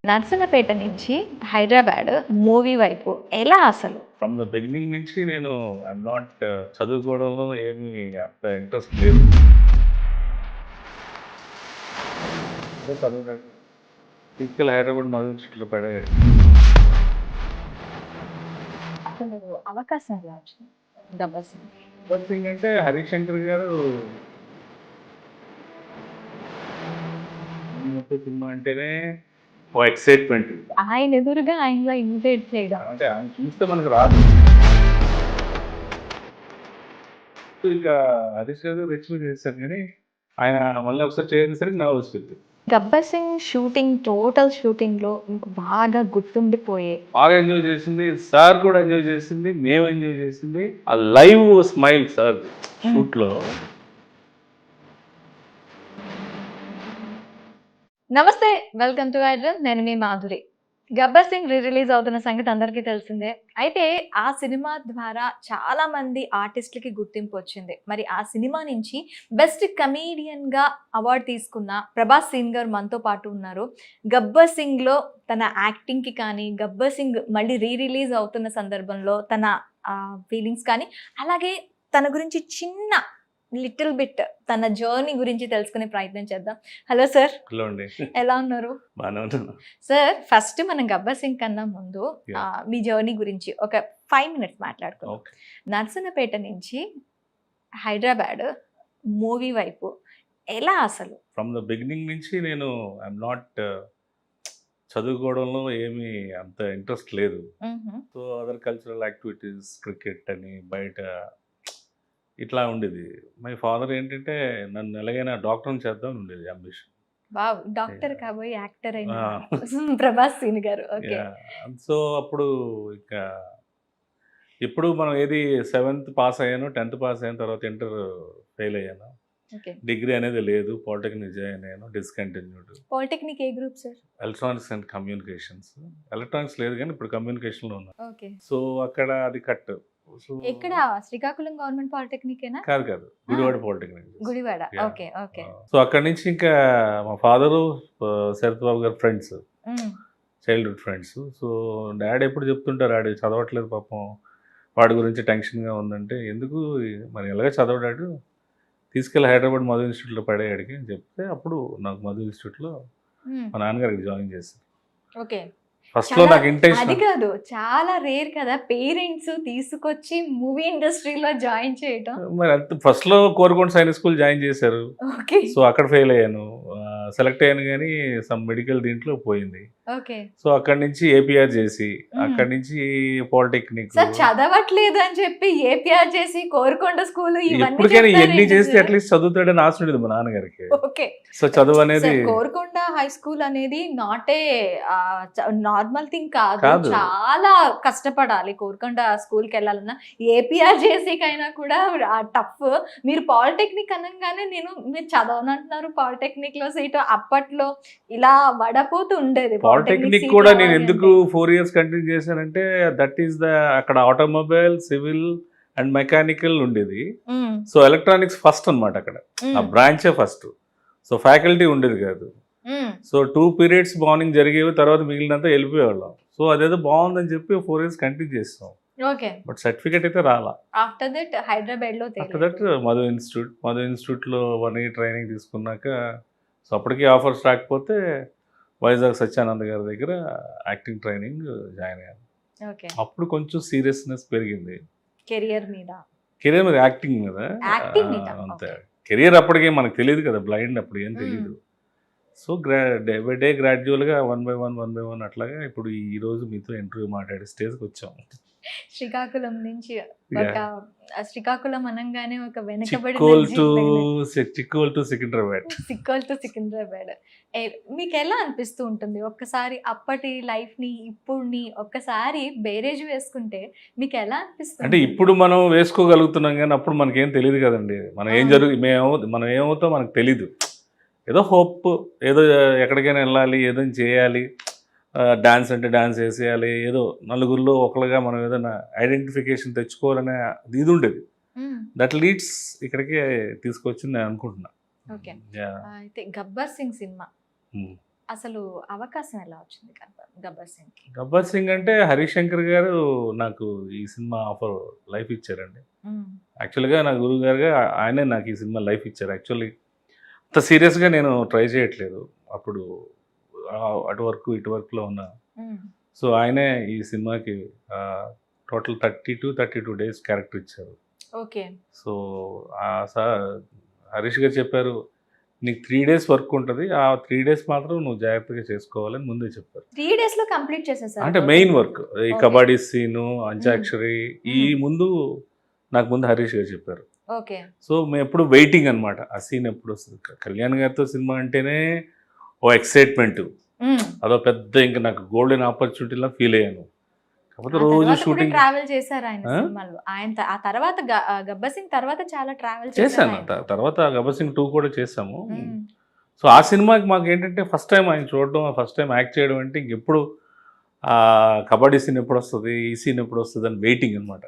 నర్సన్నపేట నుంచి హైదరాబాద్ మూవీ వైపు ఎలా అసలు? ఫ్రమ్ ద బిగినింగ్ నుంచి నేను ఐఎమ్ నాట్ చదువుకోవడంలో ఏమి అంత ఇంట్రెస్ట్ లేదు. తీసుకెళ్ళి హైదరాబాద్ మొదలు పడేది. అసలు అవకాశం ఎలా వచ్చింది గబ్బర్ సింగ్? ఫస్ట్ థింగ్ అంటే హరీష్ శంకర్ గారు సినిమా అంటేనే ఓ ఎక్సైట్మెంట్. ఆయన ఎదురుగా ఆయనలో ఇమిటేట్ చేయడం అంటే ఆయన చూస్తే మనకు రాదు. ఇక హరీష్ గారు రెచ్చి చేశారు కానీ ఆయన మళ్ళీ ఒకసారి చేసేసరికి నా వస్తుంది. Gabbar Singh shooting, total shooting లో మీకు బాగా గుర్తుండిపోయే బాగా ఎంజాయ్ చేసింది, సార్ కూడా ఎంజాయ్ చేసింది, మేము ఎంజాయ్ చేసింది ఆ లైవ్ స్మైల్ సార్ షూట్ లో. నమస్తే, వెల్కమ్ టు ఐడ్రమ్. నేను మీ మాధురి. గబ్బర్ సింగ్ రిలీజ్ అవుతున్న సంగతి అందరికీ తెలిసిందే. అయితే ఆ సినిమా ద్వారా చాలా మంది ఆర్టిస్టులకి గుర్తింపు వచ్చింది. మరి ఆ సినిమా నుంచి బెస్ట్ కమీడియన్గా అవార్డు తీసుకున్న ప్రభాస్ సీన్ గారు మనతో పాటు ఉన్నారు. గబ్బర్ సింగ్లో తన యాక్టింగ్కి కానీ, గబ్బర్ సింగ్ మళ్ళీ రిలీజ్ అవుతున్న సందర్భంలో తన ఫీలింగ్స్ కానీ, అలాగే తన గురించి చిన్న లిటిల్ బిట్ తన జర్నీ గురించి తెలుసుకునే ప్రయత్నం చేద్దాం. హలో సార్, హలో అండి, ఎలా ఉన్నారు? బాగానే ఉన్నాను సార్, ఫస్ట్ మనం గబ్బర్ సింగ్ కన్నా ముందు Yeah. మీ జర్నీ గురించి ఒక 5 minutes మాట్లాడుకుందాం. ఓకే. నర్సన్నపేట నుంచి హైదరాబాద్ మూవీ వైపు ఎలా అసలు? ఫ్రమ్ ద బిగినింగ్ నుంచి నేను ఐఎమ్ నాట్ చదువుకోవడంలో ఏమి అంత ఇంట్రెస్ట్ లేదు. So other cultural activities, cricket అని బయట ఇట్లా ఉండేది. మై ఫాదర్ ఏంటంటే నన్ను ఎలాగైనా డాక్టర్ని చేద్దాం ఉండేది అంబిషన్. Wow, doctor Yeah. కాబోయే యాక్టర్ అయిన Ah. ప్రభాస్ సీన్ గారు. ఓకే. సో అప్పుడు ఇంకా ఎప్పుడు మనం ఏది 7th పాస్ అయ్యాను, 10th పాస్ అయిన తర్వాత ఇంటర్ ఫెయిల్ అయ్యాను. ఓకే. డిగ్రీ అనేది లేదు, పాలిటెక్నిక్ జాయిన్ అయ్యాను, discontinued. Polytechnic A group sir? Electronics and communications. Electronics లేదు కానీ ఇప్పుడు కమ్యూనికేషన్లో ఉన్నాను. ఓకే. సో అక్కడ అది కట్. సో ఎక్కడ? శ్రీకాకుళం గవర్నమెంట్ పాలిటెక్నిక్ ఏనా? కాదు Gudivada polytechnic. Gudivada. Yeah. Okay. Okay. So అక్కడి నుంచి ఇంకా మా ఫాదరు శరత్ బాబు గారు friends, childhood friends. So daddy ఎప్పుడు చెప్తుంటారు, డాడీ చదవట్లేదు పాపం, వాడి గురించి టెన్షన్గా ఉందంటే, ఎందుకు మరి ఎలాగ చదవడాడు, తీసుకెళ్ళి హైదరాబాద్ మధు ఇన్స్టిట్యూట్లో పడేయాడికి అని చెప్తే అప్పుడు నాకు మధు ఇన్స్టిట్యూట్లో మా నాన్నగారికి జాయిన్ చేశారు. ఓకే. ఫస్ట్లో నాకు అది ఇంటెన్షన్, కాదు, చాలా రేర్ కదా పేరెంట్స్ తీసుకొచ్చి మూవీ ఇండస్ట్రీలో జాయిన్ చేయటం. మరి అంత ఫస్ట్లో కోరుకొండ సైనిక్ స్కూల్ జాయిన్ చేశారు. ఓకే. సో అక్కడ ఫెయిల్ అయ్యాను, సెలెక్ట్ అయ్యాను కానీ సమ్ మెడికల్ దీంట్లో పోయింది. ఓకే. సో అక్కడి నుంచి ఏపీఆర్ చేసి, అక్కడి నుంచి పాలిటెక్నిక్. సార్, చదవట్లేదు అని చెప్పి ఏపీఆర్ చేసి కోరుకొండ స్కూల్ ఎప్పటికైనా ఎన్ని చేస్తే అట్లీస్ట్ చదువుతాడని ఆశ ఉండేది మా నాన్నగారికి. ఓకే. సో చదువు అనేది కోరుకొండ హై స్కూల్ అనేది నాట్ ఏ నార్మల్ థింగ్ కాదు. కాదు. చాలా కష్టపడాలి కోరుకొండ స్కూల్ కి వెళ్ళాలన్నా. ఏపీఆర్ చేసేకైనా కూడా టఫ్. మీరు పాలిటెక్నిక్ అనగానే మీరు చదవనంటున్నారు, పాలిటెక్నిక్ లో సీట్ అప్పట్లో ఇలా వడపోతూ ఉండేది. పాలిటెక్నిక్ కూడా నేను ఎందుకు 4 years కంటిన్యూ చేశానంటే, దట్ ఈస్ ద అక్కడ ఆటోమొబైల్, సివిల్ అండ్ మెకానికల్ ఉండేది. సో ఎలక్ట్రానిక్స్ ఫస్ట్ అన్నమాట అక్కడ, ఆ బ్రాంచే ఫస్ట్. సో ఫ్యాకల్టీ ఉండేది కాదు. సో 2 periods మార్నింగ్ జరిగేవి, తర్వాత మిగిలినంతా వెళ్ళిపోయేవాళ్ళం. సో అదేదో బాగుందని చెప్పి 4 years కంటిన్యూ చేస్తాం. ఓకే. బట్ సర్టిఫికేట్ అయితే రాలా. ఆఫ్టర్ దట్ హైదరాబాద్ లో ఆఫ్టర్ దట్ మధు ఇన్స్టిట్యూట్లో 1 year ట్రైనింగ్ తీసుకున్నాక, సో అప్పటికి ఆఫర్స్ రాకపోతే వైజాగ్ సత్యానంద్ గారి దగ్గర యాక్టింగ్ ట్రైనింగ్ జాయిన్ అయ్యాను. ఓకే. అప్పుడు కొంచెం సీరియస్నెస్ పెరిగింది కెరియర్ మీద. కెరీర్ మీద, యాక్టింగ్ మీద. Acting మీద, అంతే. okay. కెరీర్ అప్పటికే మనకు తెలియదు కదా, బ్లైండ్, అప్పుడు ఏం తెలియదు. సో డే బై డే గ్రాడ్యువల్గా 1 by 1 అట్లాగా ఇప్పుడు ఈ రోజు మీతో ఇంటర్వ్యూ మాట్లాడే స్టేజ్కి వచ్చాం. శ్రీకాకుళం నుంచి ఒక శ్రీకాకుళం అనగానే ఒక చిక్కోల్ టు సికింద్రాబాద్. సికింద్రాబాద్. మీకు ఎలా అనిపిస్తూ ఉంటుంది ఒక్కసారి అప్పటి లైఫ్ ని ఇప్పుడుని ఒక్కసారి బేరేజ్ వేసుకుంటే మీకు ఎలా అనిపిస్తుంది? అంటే ఇప్పుడు మనం వేసుకోగలుగుతున్నాం కానీ అప్పుడు మనకేం తెలియదు కదండి. మనం ఏం మనం ఏమవుతాం మనకు తెలీదు. ఏదో హోప్, ఏదో ఎక్కడికైనా వెళ్ళాలి, ఏదో చేయాలి, డాన్స్ అంటే డాన్స్ వేసేయాలి, ఏదో నలుగురిలో ఒకరుగా మనం ఏదైనా ఐడెంటిఫికేషన్ తెచ్చుకోవాలనే ఇది ఉండేది. దట్ లీడ్స్ ఇక్కడికే తీసుకొచ్చింది నేను అనుకుంటున్నా. ఓకే. అయితే గబ్బర్ సింగ్ సినిమా అసలు అవకాశం ఎలా వచ్చింది గబ్బర్ సింగ్ కి? గబ్బర్ సింగ్ అంటే హరీష్ శంకర్ గారు నాకు ఈ సినిమా ఆఫర్ లైఫ్ ఇచ్చారండి. యాక్చువల్గా నా గురువు గారుగా ఆయనే నాకు ఈ సినిమా లైఫ్ ఇచ్చారు. యాక్చువల్లీ అంత సీరియస్గా నేను ట్రై చేయట్లేదు అప్పుడు, అటు వరకు ఇటు వర్క్లో ఉన్నా. సో ఆయనే ఈ సినిమాకి టోటల్ 32 డేస్ క్యారెక్టర్ ఇచ్చారు. ఓకే. సో సార్ హరీష్ గారు చెప్పారు, నీకు 3 డేస్ వర్క్ ఉంటుంది, ఆ 3 డేస్ మాత్రం నువ్వు జాగ్రత్తగా చేసుకోవాలని ముందే చెప్పారు. 3 డేస్ లో కంప్లీట్ చేసేసారు అంటే మెయిన్ వర్క్ ఈ కబడ్డీ సీను, అంత్యాక్షరి ఈ ముందు నాకు ముందు హరీష్ గారు చెప్పారు. ఓకే. సో మేము ఎప్పుడు వెయిటింగ్ అనమాట, ఆ సీన్ ఎప్పుడు వస్తుంది. కళ్యాణ్ గారితో సినిమా అంటేనే ఓ ఎక్సైట్మెంట్, అదో పెద్ద ఇంకా నాకు గోల్డెన్ ఆపర్చునిటీలా ఫీల్ అయ్యాను. కాకపోతే రోజు షూటింగ్ ట్రావెల్ చేశారు ఆయన సినిమాలో. ఆయన ఆ తర్వాత గబ్బర్ సింగ్ తర్వాత చాలా ట్రావెల్ చేశాను. తర్వాత గబ్బర్ సింగ్ 2 కూడా చేసాము. సో ఆ సినిమాకి మాకు ఏంటంటే ఫస్ట్ టైం ఆయన చూడడం, ఫస్ట్ టైం యాక్ట్ చేయడం అంటే ఇంకెప్పుడు కబడ్డీ సీన్ ఎప్పుడు వస్తుంది, ఈ సీన్ ఎప్పుడు వస్తుంది అని వెయిటింగ్ అనమాట.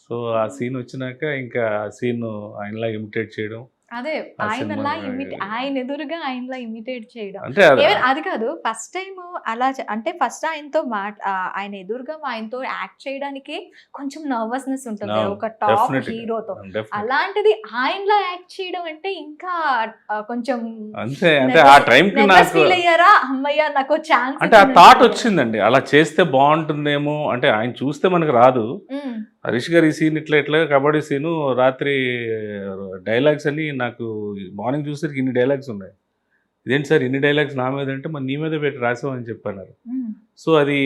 సో ఆ సీన్ వచ్చినాక ఇంకా ఆ సీన్ ఆయనలా ఇమిటేట్ చేయడం, అదే ఆయన ఎదురుగా ఆయనలా ఇమిటేట్ చేయడం అంటే అది కాదు ఫస్ట్ టైం అలా అంటే ఫస్ట్ ఆయనతో ఆయన ఎదురుగా ఆయనతో యాక్ట్ చేయడానికి కొంచెం నర్వస్నెస్ ఉంటుంది ఒక టాప్ హీరోతో. అలాంటిది ఆయనలా యాక్ట్ చేయడం అంటే ఇంకా కొంచెం అంతే. అంటే ఆ టైంకి నాకు ఫీల్ అయ్యారా, అమ్మయ్య నాకు ఛాన్స్ అంటే ఆ థాట్ వచ్చిందండి, అలా చేస్తే బాగుంటుందేమో. అంటే ఆయన చూస్తే మనకు రాదు. హరీష్ గారు ఈ సీన్ ఇట్లా కబడ్డీ సీను రాత్రి డైలాగ్స్ అని నాకు మార్నింగ్ చూసేసరికి ఇన్ని డైలాగ్స్ ఉన్నాయి. ఇదేంటి సార్ ఇన్ని డైలాగ్స్ నా మీద అంటే మరి నీ మీద పెట్టి రాసామని చెప్పన్నారు. సో అది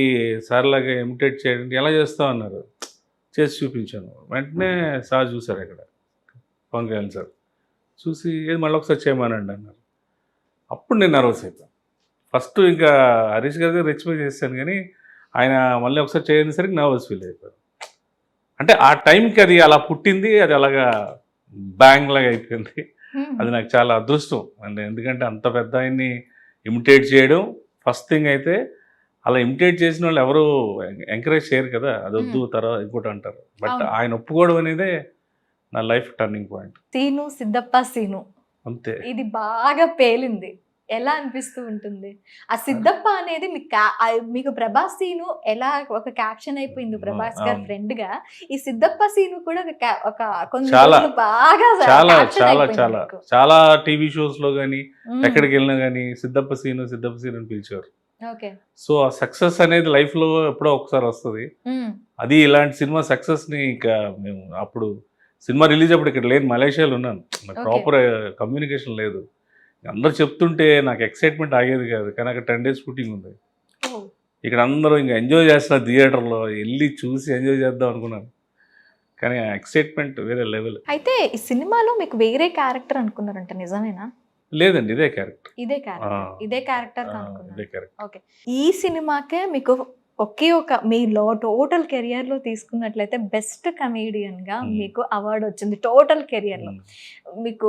సార్ లాగా ఇమిటేట్ చేయడానికి ఎలా చేస్తావు అన్నారు, చేసి చూపించాను. వెంటనే సార్ చూసారు అక్కడ పవన్ కళ్యాణ్ సార్ చూసి ఏది మళ్ళీ ఒకసారి చేయమనండి అన్నారు. అప్పుడు నేను నర్వస్ అయిపోయాను. ఫస్ట్ ఇంకా హరీష్ గారి దగ్గర రెచ్చిపోయి చేశాను, కానీ ఆయన మళ్ళీ ఒకసారి చేయనేసరికి నర్వస్ ఫీల్ అయిపోయాను. అంటే ఆ టైంకి అది అలా పుట్టింది, అది అలాగా బ్యాంగ్ లాగా అయిపోయింది. అది నాకు చాలా అదృష్టం అంటే, ఎందుకంటే అంత పెద్ద ఆయన్ని ఇమిటేట్ చేయడం ఫస్ట్ థింగ్. అయితే అలా ఇమిటేట్ చేసిన వాళ్ళు ఎవరు ఎంకరేజ్ చేయరు కదా, అది వద్దు తర్వాత ఇంకోటి అంటారు. బట్ ఆయన ఒప్పుకోవడం అనేదే నా life turning point. Seenu Siddappa scene అంతే, ఇది బాగా పేలింది. ఎలా అనిపిస్తూ ఉంటుంది ఆ సిద్ధప్ప అనేది? మీకు ప్రభాస్ సీను ఎలా ఒక క్యాప్షన్ అయిపోయింది ప్రభాస్ గారి ఫ్రెండ్ గా, ఈ సిద్ధప్ప సీను కూడా ఒక బాగా చాలా చాలా చాలా చాలా టీవీ షోస్ లో కానీ ఎక్కడికి వెళ్ళినా కానీ సిద్ధప్ప సీను అని పిలిచారు. సో ఆ సక్సెస్ అనేది లైఫ్ లో ఎప్పుడో ఒకసారి వస్తుంది. అది ఇలాంటి సినిమా సక్సెస్ ని ఇంకా మేము అప్పుడు సినిమా రిలీజ్ అప్పుడు ఇక్కడ లేని మలేషియాలో ఉన్నాను, నాకు ప్రాపర్ కమ్యూనికేషన్ లేదు. అందరు చెప్తుంటే నాకు ఎక్సైట్మెంట్ ఆగేది కాదు, కానీ అక్కడ 10 days షూటింగ్ ఉంది. ఇక్కడ అందరూ ఇంకా ఎంజాయ్ చేస్తున్నారు, థియేటర్లో వెళ్ళి చూసి ఎంజాయ్ చేద్దాం అనుకున్నాను, కానీ ఆ ఎక్సైట్మెంట్ వేరే లెవెల్. అయితే ఈ సినిమాలో మీకు వేరే క్యారెక్టర్ అనుకున్నారంట, నిజమేనా? లేదండి, ఇదే క్యారెక్టర్. ఇదే క్యారెక్టర్ ఓకే. ఈ సినిమాకే మీకు మీ టోటల్ కెరియర్ లో తీసుకున్నట్లయితే బెస్ట్ కమేడియన్ గా మీకు అవార్డు వచ్చింది టోటల్ కెరియర్ లో. మీకు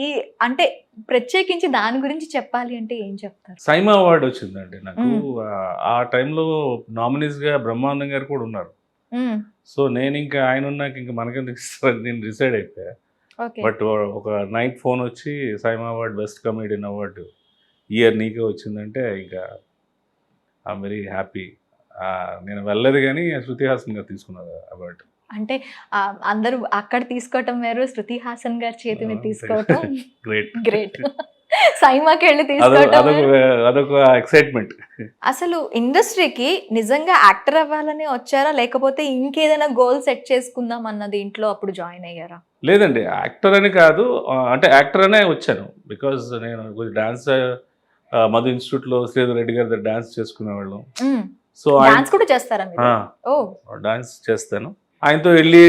ఈ అంటే ప్రత్యేకించి దాని గురించి చెప్పాలి అంటే ఏం చెప్తారు? సైమా అవార్డు వచ్చిందండి నాకు. ఆ టైంలో నామినీస్ గా బ్రహ్మానందం గారు కూడా ఉన్నారు. సో నేను ఇంకా ఆయన ఉన్నాక ఇంకా మనకెందుకు ఇస్తారని నేను డిసైడ్ అయిపోయా. బట్ ఒక నైట్ ఫోన్ వచ్చి SIIMA award best comedian award year నీకే వచ్చిందంటే ఇంకా ఐఎమ్ వెరీ హ్యాపీ. నేను వెళ్ళలేదు, కానీ శృతి హాసన్ గారు తీసుకున్నారు అవార్డు. అంటే అందరూ అక్కడ తీసుకోవటం వేరు, శృతి హాసన్ గారి చేతి మీద తీసుకోవటం గ్రేట్. సైమాకి వెళ్ళి తీసుకోవటం అదొక ఎక్సైట్మెంట్. అసలు ఇండస్ట్రీకి నిజంగా యాక్టర్ అవ్వాలని వచ్చారా, లేకపోతే ఇంకేదైనా గోల్ సెట్ చేసుకుందాం అన్నది ఇంట్లో అప్పుడు జాయిన్ అయ్యారా? లేదండి, యాక్టర్ అని కాదు, అంటే యాక్టర్ అనే వచ్చాను. బికాజ్ నేను కొంచెం డాన్స్ మధు ఇన్స్టిట్యూట్లో శ్రీధర్ రెడ్డి గారి దగ్గర డాన్స్ చేసుకునేవాళ్ళం. సో డాన్స్ కూడా చేస్తారా? డాన్స్ చేస్తాను. ఆయనతో వెళ్ళి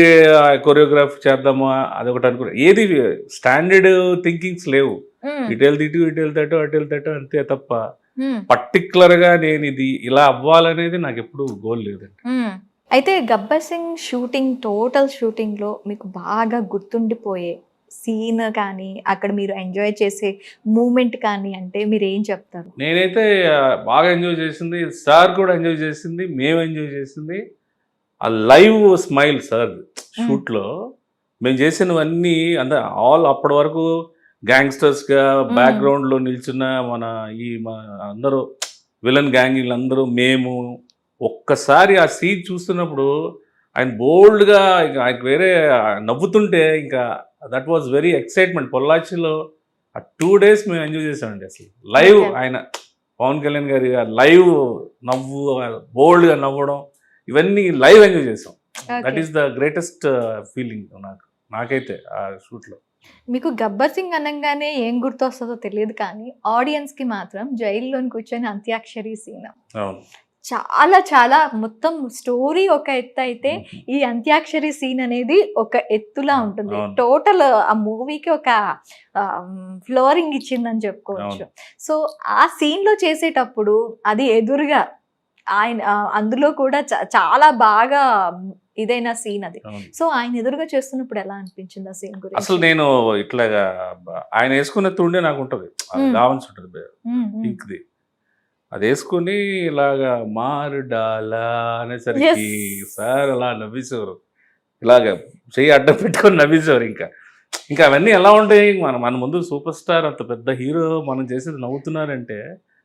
కొరియోగ్రాఫ్ చేద్దామా అదొకటి అనుకున్నా. ఏది స్టాండర్డ్ థింకింగ్స్ లేవు, ఇటు వెళ్తాటు అటు వెళ్తాటు అంతే తప్ప పర్టికులర్ గా నేను ఇది ఇలా అవ్వాలనేది నాకు ఎప్పుడు గోల్ లేదండి. అయితే Gabbar Singh shooting total shooting లో మీకు బాగా గుర్తుండిపోయే సీన్ కానీ అక్కడ మీరు ఎంజాయ్ చేసే మూమెంట్ కానీ అంటే మీరు ఏం చెప్తారు? నేనైతే బాగా ఎంజాయ్ చేసింది, సార్ కూడా ఎంజాయ్ చేసింది, మేము ఎంజాయ్ చేసింది ఆ లైవ్ స్మైల్ సార్ షూట్లో. మేము చేసినవన్నీ అంటే అప్పటి వరకు గ్యాంగ్స్టర్స్గా బ్యాక్గ్రౌండ్లో నిల్చున్న మన అందరూ విలన్ గ్యాంగ్ వీళ్ళందరూ మేము ఒక్కసారి ఆ సీన్ చూస్తున్నప్పుడు ఆయన బోల్డ్గా ఇంకా ఆయనకు వేరే నవ్వుతుంటే ఇంకా దట్ వాజ్ వెరీ ఎక్సైట్మెంట్. పొల్లాచిలో ఆ 2 days మేము ఎంజాయ్ చేసామండి. అసలు లైవ్ Okay. ఆయన పవన్ కళ్యాణ్ గారి లైవ్ నవ్వు, బోల్డ్గా నవ్వడం, ఇవన్నీ లైవ్ ఎంజాయ్ చేసాం. That is the greatest feeling నాకైతే ఆ షూట్లో. మీకు గబ్బర్ సింగ్ అనగానే ఏం గుర్తొస్తుందో తెలియదు కానీ ఆడియన్స్ కి మాత్రం జైల్లోని కూర్చొని అంత్యాక్షరి సీన్ అవును. చాలా చాలా మొత్తం స్టోరీ ఒక ఎత్తు అయితే ఈ అంత్యాక్షరి సీన్ అనేది ఒక ఎత్తులా ఉంటుంది. అవును. టోటల్ ఆ మూవీకి ఒక ఫ్లోరింగ్ ఇచ్చిందని చెప్పుకోవచ్చు. సో ఆ సీన్ లో చేసేటప్పుడు అది ఎదురుగా ఆయన అందులో కూడా చాలా బాగా ఇదైన సీన్ అది. అవును. సో ఆయన ఎదురుగా చేస్తున్నప్పుడు ఎలా అనిపించింది ఆ సీన్ గురించి? అసలు నేను ఇట్లాగా ఆయన వేసుకున్న తుండే నాకు ఉంటుంది, గావన్స్ ఉంటుంది పింక్ది, అది వేసుకుని ఇలాగా మారుడాలా అనేసరికి సార్ అలా నవ్వేసేవారు, ఇలాగా చెయ్యి అడ్డం పెట్టుకొని నవ్వేసేవారు. ఇంకా అవన్నీ ఎలా ఉంటాయి, మన ముందు సూపర్ స్టార్ అంత పెద్ద హీరో మనం చేసేది నవ్వుతున్నారంటే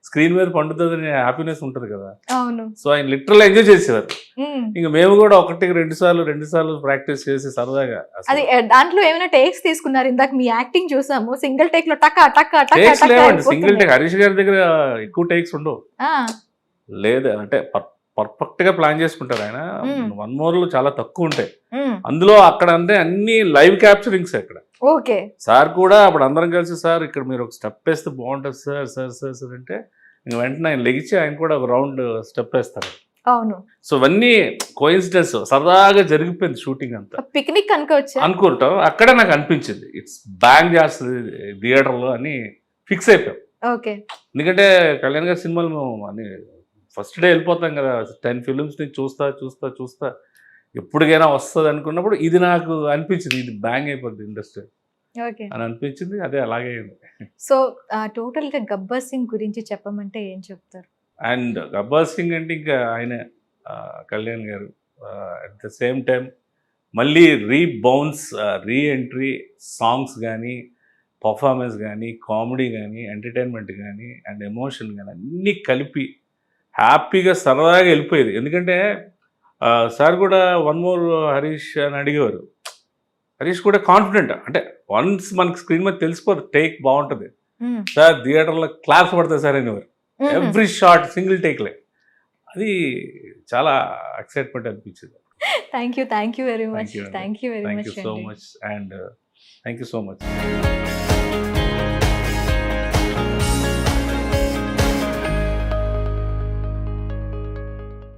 స్క్రీన్ మీద పండుతుందని హ్యాపీనెస్ ఉంటుంది కదా. అవును. సో ఆయన లిటరల్ ఎంజాయ్ చేసేవారు. ఇంకా మేము కూడా 1-2 సార్లు ప్రాక్టీస్ చేసి సరదాగా. అది దాంట్లో ఏమైనా టేక్స్ తీసుకున్నారు? ఇందాక మీ యాక్టింగ్ చూసాము, సింగిల్ టేక్ లో టక్ టక్ టేక్స్ లేవండి. సింగిల్ టేక్ హరీష్ గారి దగ్గర ఎక్కువ టేక్స్ ఉండవు. లేదు అంటే పర్ఫెక్ట్ గా ప్లాన్ చేసుకుంటారు ఆయన. 1 more చాలా తక్కువ ఉంటాయి. అందులో అక్కడ అంటే అన్ని లైవ్ క్యాప్చరింగ్స్ అక్కడ. ఓకే. సార్ కూడా అప్పుడు అందరం కలిసి సార్ ఇక్కడ మీరు ఒక స్టెప్ వేస్తే బాగుంటుంది సార్ సార్ సార్ సార్ అంటే ఇంక వెంటనే ఆయన లెగిచి ఆయన కూడా ఒక రౌండ్ స్టెప్ వేస్తారు. అవును. సో ఇవన్నీ కోయిన్సిడెన్స్, సరదాగా జరిగిపోయింది షూటింగ్ అంతా. పిక్నిక్ అనుకుంటాం. అక్కడే నాకు అనిపించింది ఇట్స్ బ్యాంగ్ చేస్తుంది థియేటర్లో అని ఫిక్స్ అయిపోయాం. ఓకే. ఎందుకంటే కళ్యాణ్ గారి సినిమాలు మేము అని ఫస్ట్ డే వెళ్ళిపోతాం కదా, 10 films ని చూస్తా ఎప్పటికైనా వస్తుంది అనుకున్నప్పుడు ఇది నాకు అనిపించింది, ఇది బ్యాంగ్ అయిపోద్ది ఇండస్ట్రీ అని అనిపించింది. అదే అలాగే అయింది. సో టోటల్ గా గబ్బర్ సింగ్ గురించి చెప్పమంటే ఏం చెప్తారు? అండ్ గబ్బర్ సింగ్ అంటే ఇంకా ఆయన కళ్యాణ్ గారు అట్ ద సేమ్ టైం మళ్ళీ రీ ఎంట్రీ, సాంగ్స్ కానీ, పర్ఫార్మెన్స్ కానీ, కామెడీ కానీ, ఎంటర్టైన్మెంట్ కానీ అండ్ ఎమోషన్ కానీ అన్నీ కలిపి హ్యాపీగా సరదాగా వెళ్ళిపోయేది. ఎందుకంటే సార్ కూడా 1 more హరీష్ అని అడిగేవారు. హరీష్ కూడా కాన్ఫిడెంట్, అంటే వన్స్ మనకి స్క్రీన్ మీద తెలిసిపోదు టేక్ బాగుంటుంది సార్, థియేటర్లో క్లాస్ పడతాయి సార్ అనేవారు. ఎవ్రీ షాట్ సింగిల్ టేక్లే. అది చాలా ఎక్సైట్మెంట్ అనిపించింది. Thank you very much. Thank you so much and thank you so much.